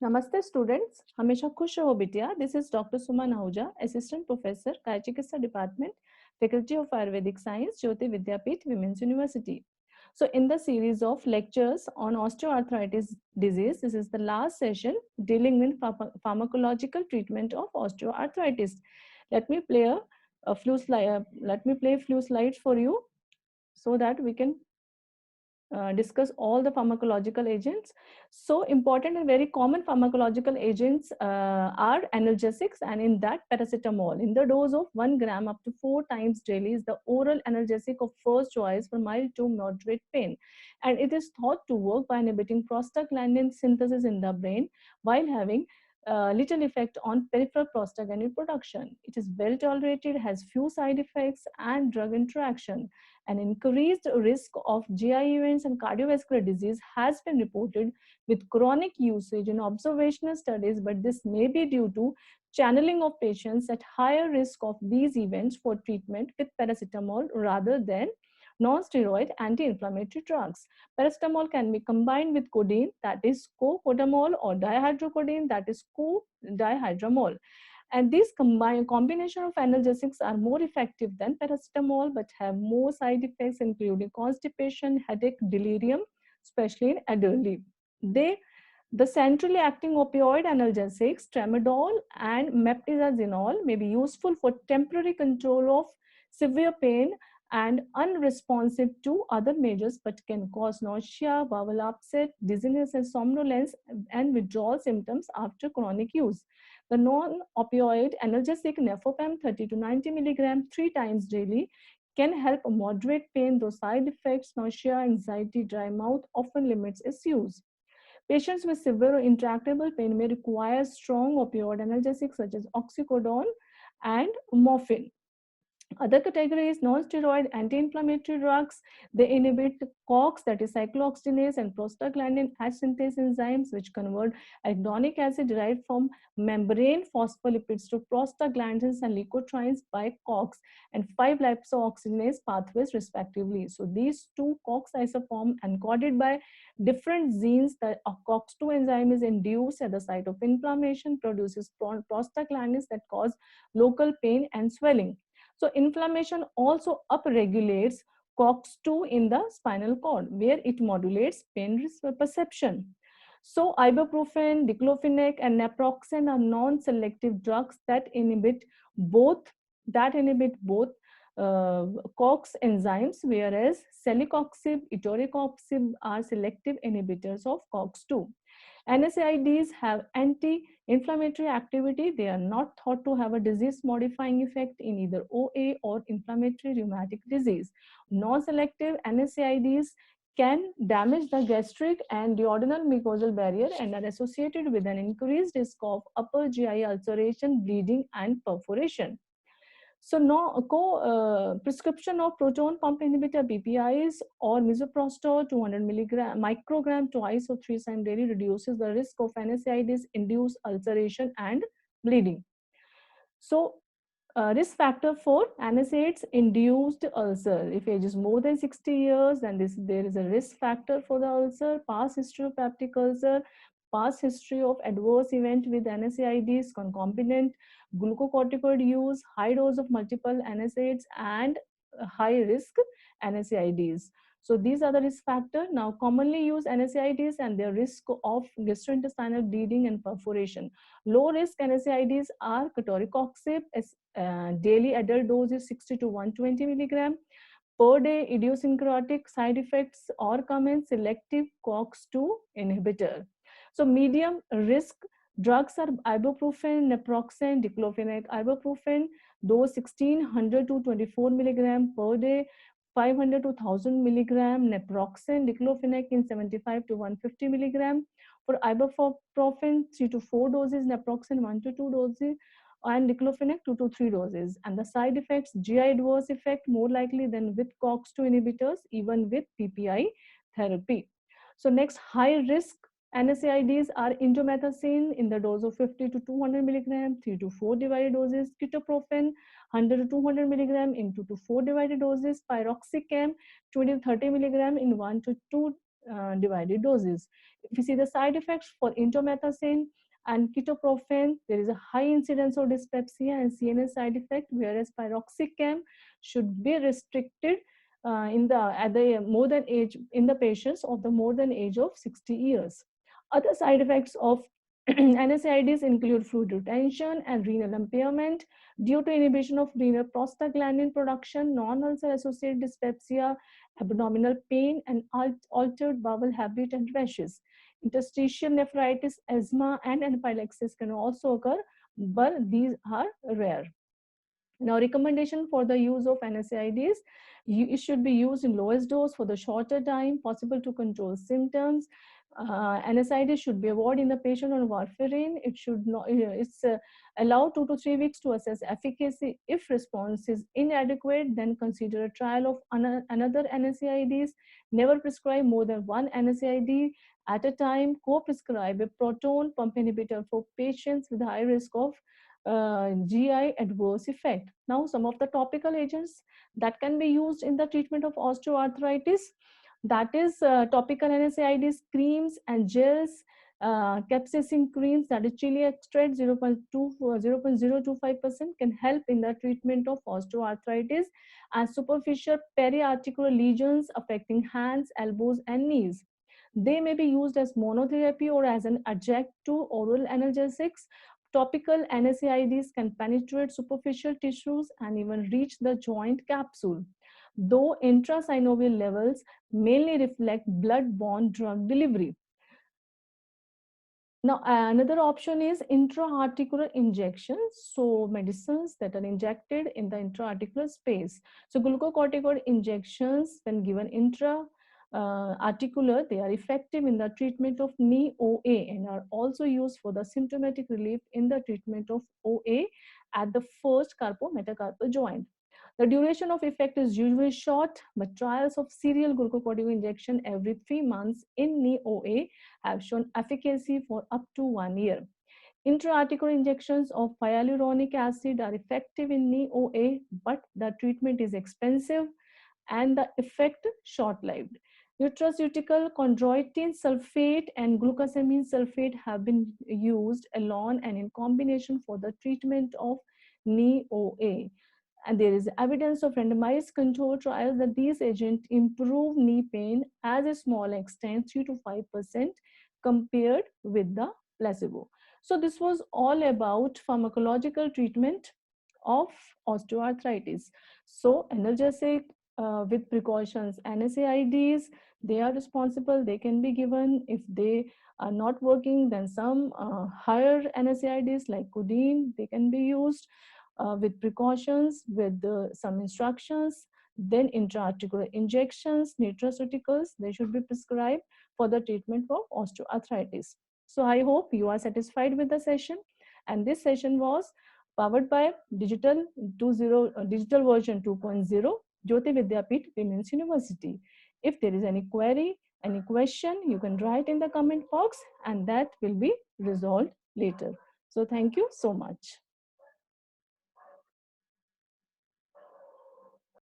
नमस्ते स्टूडेंट्स, हमेशा खुश रहो बिटिया. This is doctor Suman Ahuja, assistant professor Kaya Chikitsa department, faculty of Ayurvedic science, Jyoti Vidyapeeth, women's university. So in the series of lectures on osteoarthritis disease, this is the last session dealing with pharmacological treatment of osteoarthritis. Let me play a few slides for you so that we can discuss all the pharmacological agents. So important and very common pharmacological agents are analgesics, and in that paracetamol in the dose of 1 gram up to 4 times daily is the oral analgesic of first choice for mild to moderate pain, and it is thought to work by inhibiting prostaglandin synthesis in the brain while having little effect on peripheral prostaglandin production. It is well tolerated, has few side effects and drug interaction. An increased risk of GI events and cardiovascular disease has been reported with chronic usage in observational studies, but this may be due to channeling of patients at higher risk of these events for treatment with paracetamol rather than non-steroid anti-inflammatory drugs. Paracetamol can be combined with codeine, that is co-codamol, or dihydrocodeine, that is co-dihydramol. And these combination of analgesics are more effective than paracetamol but have more side effects including constipation, headache, delirium, especially in elderly. They the centrally acting opioid analgesics, tramadol and meptizazole, may be useful for temporary control of severe pain and unresponsive to other measures, but can cause nausea, bowel upset, dizziness, and somnolence and withdrawal symptoms after chronic use. The non-opioid analgesic Nefopam 30 to 90 milligram 3 times daily can help moderate pain, though side effects, nausea, anxiety, dry mouth often limits its use. Patients with severe or intractable pain may require strong opioid analgesics such as oxycodone and morphine. Other categories, non-steroid anti-inflammatory drugs, they inhibit COX, that is cyclooxygenase, and prostaglandin H synthase enzymes, which convert arachidonic acid derived from membrane phospholipids to prostaglandins and leukotrienes by COX and 5-lipoxygenase pathways respectively. So these two COX isoform encoded by different genes, that a COX2 enzyme is induced at the site of inflammation, produces prostaglandins that cause local pain and swelling. So inflammation also upregulates COX2 in the spinal cord, where it modulates pain perception. So ibuprofen, diclofenac, and naproxen are non-selective drugs that inhibit both COX enzymes, whereas celecoxib, etoricoxib are selective inhibitors of COX2. NSAIDs have anti-inflammatory activity. They are not thought to have a disease-modifying effect in either OA or inflammatory rheumatic disease. Non-selective NSAIDs can damage the gastric and duodenal mucosal barrier and are associated with an increased risk of upper GI ulceration, bleeding, and perforation. So no prescription of proton pump inhibitor PPIs or misoprostol 200 microgram twice or 3 times daily reduces the risk of NSAIDs induced ulceration and bleeding. So risk factor for NSAIDs induced ulcer. If age is more than 60 years, then there is a risk factor for the ulcer, past history of peptic ulcer, past history of adverse event with NSAIDs, concomitant glucocorticoid use, high dose of multiple NSAIDs, and high risk NSAIDs. So these are the risk factors. Now commonly used NSAIDs and their risk of gastrointestinal bleeding and perforation. Low risk NSAIDs are cotoricoxib, daily adult dose is 60 to 120 milligram per day. Idiosyncratic side effects or comments, selective COX2 inhibitor. So medium risk drugs are ibuprofen, naproxen, diclofenac. Ibuprofen dose 1600 to 24 milligram per day, 500 to 1000 milligram. Naproxen, diclofenac in 75 to 150 milligram. For ibuprofen, 3 to 4 doses, naproxen 1 to 2 doses, and diclofenac 2 to 3 doses. And the side effects, GI adverse effect more likely than with COX2 inhibitors, even with PPI therapy. So next, high risk NSAIDs are indomethacin in the dose of 50 to 200 milligram, 3 to 4 divided doses, ketoprofen 100 to 200 milligram in 2 to 4 divided doses, piroxicam 20 to 30 milligram in 1 to 2 divided doses. If you see the side effects for indomethacin and ketoprofen, there is a high incidence of dyspepsia and CNS side effect, whereas piroxicam should be restricted at the more than age in the patients of the more than age of 60 years. Other side effects of NSAIDs include fluid retention and renal impairment due to inhibition of renal prostaglandin production, non-ulcer associated dyspepsia, abdominal pain, and altered bowel habit and rashes. Interstitial nephritis, asthma, and anaphylaxis can also occur, but these are rare. Now, recommendation for the use of NSAIDs, it should be used in lowest dose for the shorter time possible to control symptoms. NSAIDs should be avoided in the patient on warfarin. It should not, it's allowed 2 to 3 weeks to assess efficacy. If response is inadequate, then consider a trial of another NSAIDs. Never prescribe more than one NSAID at a time. Co-prescribe a proton pump inhibitor for patients with high risk of GI adverse effect. Now, some of the topical agents that can be used in the treatment of osteoarthritis, that is topical NSAIDs, creams and gels, capsaicin creams, that is chili extract 0.025% can help in the treatment of osteoarthritis and superficial periarticular lesions affecting hands, elbows, and knees. They may be used as monotherapy or as an adjunct to oral analgesics. Topical NSAIDs can penetrate superficial tissues and even reach the joint capsule, though intrasynovial levels mainly reflect blood-borne drug delivery. Now, another option is intra-articular injections. So, medicines that are injected in the intra-articular space. So, glucocorticoid injections, when given intra-articular, they are effective in the treatment of knee OA and are also used for the symptomatic relief in the treatment of OA at the first carpometacarpal joint. The duration of effect is usually short, but trials of serial glucocorticoid injection every 3 months in knee OA have shown efficacy for up to 1 year. Intra-articular injections of hyaluronic acid are effective in knee OA, but the treatment is expensive and the effect short-lived. Nutraceutical chondroitin sulfate and glucosamine sulfate have been used alone and in combination for the treatment of knee OA. And there is evidence of randomized control trials that these agents improve knee pain as a small extent, 3 to 5% compared with the placebo. So this was all about pharmacological treatment of osteoarthritis. So analgesic with precautions, NSAIDs, they are responsible, they can be given. If they are not working, then some higher NSAIDs like codeine, they can be used with precautions, with some instructions. Then intra-articular injections, nutraceuticals, they should be prescribed for the treatment of osteoarthritis. So I hope you are satisfied with the session. And this session was powered by Digital version 2.0, Jyoti Vidyapeeth Women's University. If there is any query, any question, you can write in the comment box and that will be resolved later. So thank you so much.